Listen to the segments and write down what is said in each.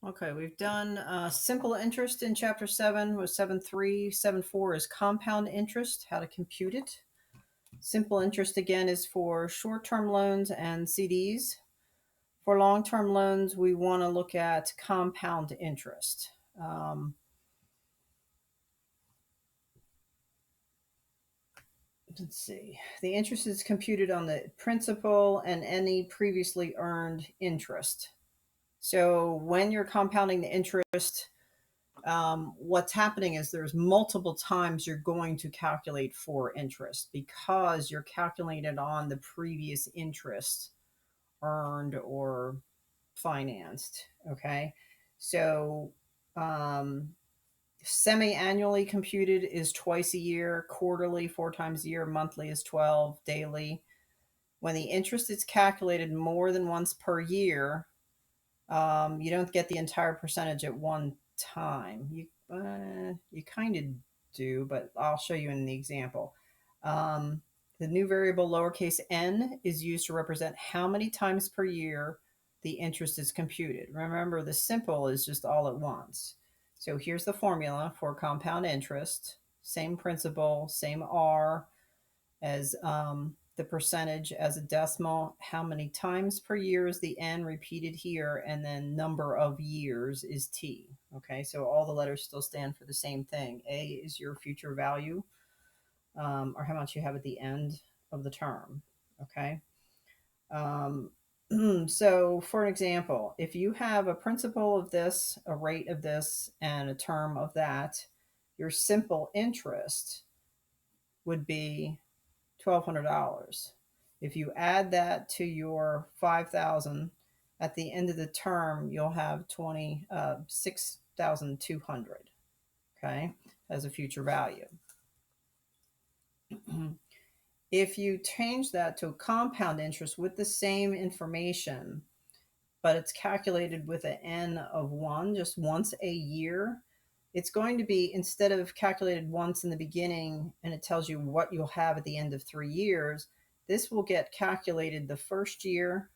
Okay, we've done simple interest in chapter 7 with 7.3. 7.4 is compound interest, how to compute it. Simple interest again is for short-term loans and CDs. For long-term loans, we want to look at compound interest. Let's see. The interest is computed on the principal and any previously earned interest. So when you're compounding the interest, what's happening is there's multiple times you're going to calculate for interest because you're calculated on the previous interest earned or financed. Okay. So, semi-annually computed is twice a year, quarterly 4 times a year, monthly is 12, daily. When the interest is calculated more than once per year, you don't get the entire percentage at one time. You kind of do, but I'll show you in the example. The new variable lowercase n is used to represent how many times per year the interest is computed. Remember, the simple is just all at once. So here's the formula for compound interest. Same principle, same R as the percentage as a decimal. How many times per year is the n repeated here, and then number of years is t. Okay, so all the letters still stand for the same thing. A is your future value, or how much you have at the end of the term. Okay. So for an example, if you have a principal of this, a rate of this, and a term of that, your simple interest would be $1,200. If you add that to your 5,000 at the end of the term, you'll have 6,200. Okay, as a future value. If you change that to compound interest with the same information, but it's calculated with an n of 1, just once a year, it's going to be, instead of calculated once in the beginning and it tells you what you'll have at the end of 3 years, this will get calculated the first year,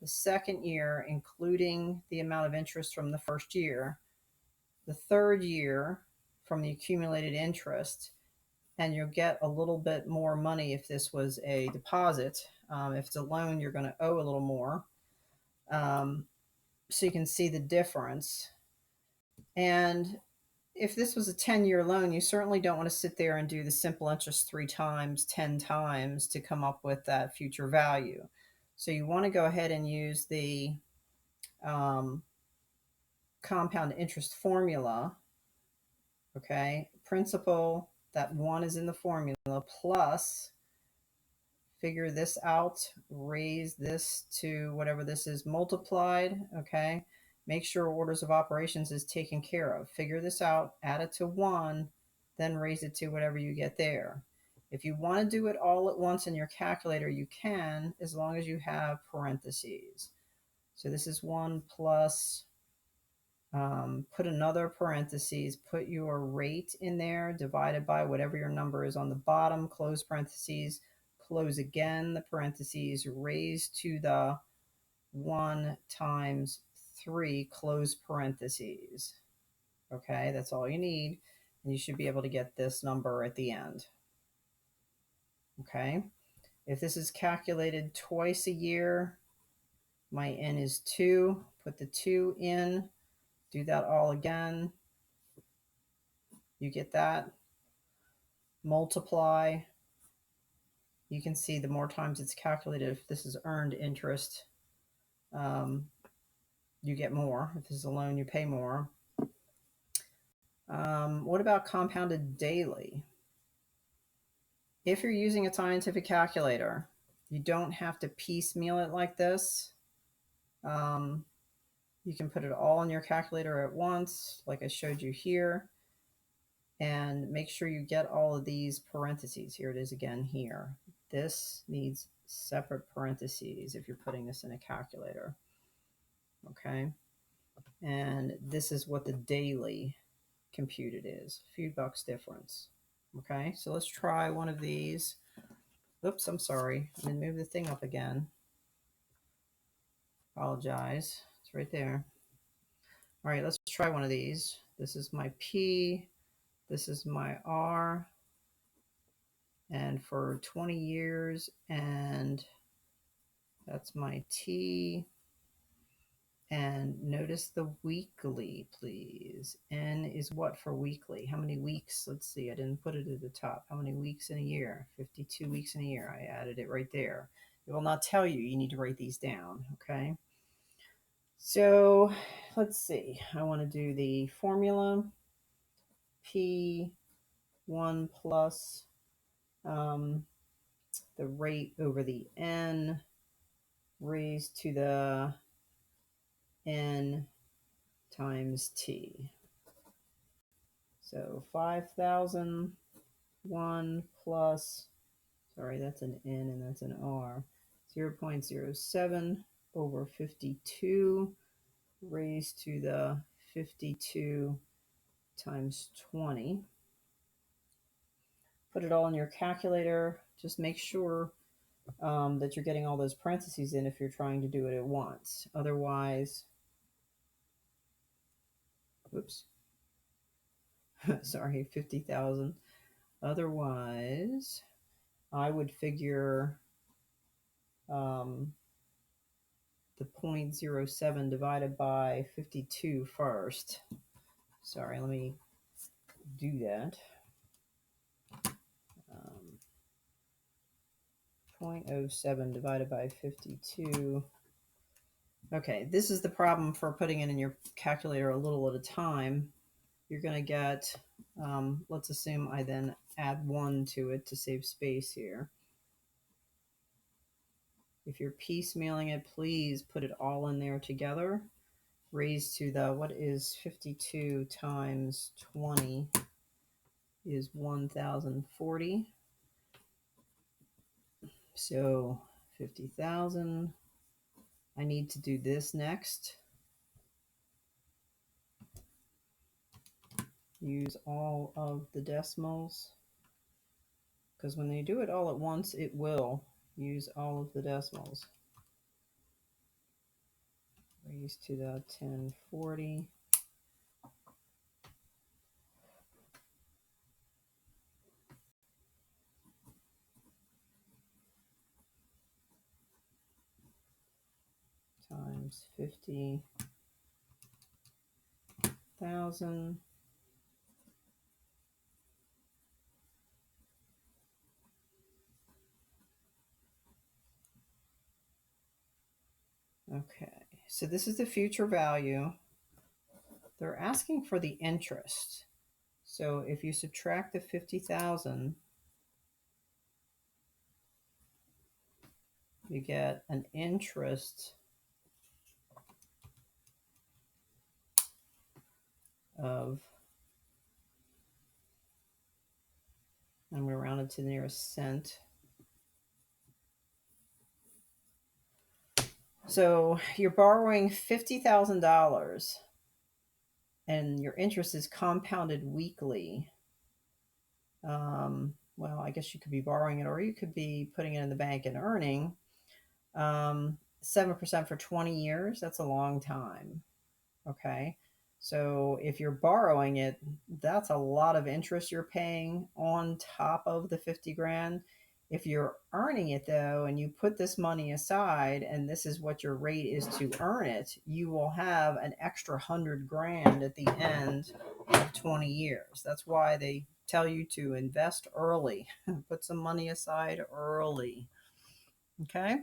the second year, including the amount of interest from the first year, the third year from the accumulated interest, and you'll get a little bit more money if this was a deposit. If it's a loan, you're going to owe a little more. So you can see the difference. And if this was a 10-year loan, you certainly don't want to sit there and do the simple interest 3 times, 10 times to come up with that future value. So you want to go ahead and use the compound interest formula. Okay, principal, that 1 is in the formula, plus figure this out, raise this to whatever this is multiplied. Okay, make sure orders of operations is taken care of. Figure this out, add it to 1, then raise it to whatever you get there. If you want to do it all at once in your calculator, you can, as long as you have parentheses. So this is 1 plus, put another parentheses, put your rate in there, divided by whatever your number is on the bottom, close parentheses, close again the parentheses, raise to the 1 times 3, close parentheses. Okay, that's all you need. And you should be able to get this number at the end. Okay, if this is calculated twice a year, my n is 2. Put the 2 in, do that all again. You get that. Multiply. You can see the more times it's calculated, if this is earned interest, you get more. If this is a loan, you pay more. What about compounded daily? If you're using a scientific calculator, you don't have to piecemeal it like this. You can put it all in your calculator at once, like I showed you here, and make sure you get all of these parentheses. Here it is again here. This needs separate parentheses if you're putting this in a calculator. Okay, and this is what the daily computed is, a few bucks difference. Okay, so let's try one of these. Oops, I'm sorry. I'm going to move the thing up again. Apologize. It's right there. All right, let's try one of these. This is my P, this is my R, and for 20 years, and that's my T. And notice the weekly, please. N is what for weekly? How many weeks? Let's see, I didn't put it at the top. How many weeks in a year? 52 weeks in a year. I added it right there. It will not tell you. You need to write these down, okay? So let's see. I want to do the formula. P1 plus the rate over the N raised to the N times T. So 5,001 plus, sorry, that's an N and that's an R, 0.07 over 52 raised to the 52 times 20. Put it all in your calculator. Just make sure that you're getting all those parentheses in if you're trying to do it at once. Otherwise, oops, sorry, 50,000. Otherwise, I would figure the 0.07 divided by 52 first. Sorry, let me do that. 0.07 divided by 52. Okay, this is the problem for putting it in your calculator a little at a time. You're going to get, let's assume I then add 1 to it to save space here. If you're piecemealing it, please put it all in there together. Raised to the, what is 52 times 20 is 1,040. So 50,000. I need to do this next. Use all of the decimals, because when you do it all at once, it will use all of the decimals. Raised to the 1040. Times 50,000. Okay, so this is the future value. They're asking for the interest. So if you subtract the 50,000, you get an interest of, I'm going to round it to the nearest cent. So you're borrowing $50,000 and your interest is compounded weekly. Well, I guess you could be borrowing it, or you could be putting it in the bank and earning 7% for 20 years. That's a long time. Okay. So if you're borrowing it, that's a lot of interest you're paying on top of the 50 grand. If you're earning it though, and you put this money aside and this is what your rate is to earn it, you will have an extra 100 grand at the end of 20 years. That's why they tell you to invest early, put some money aside early. Okay.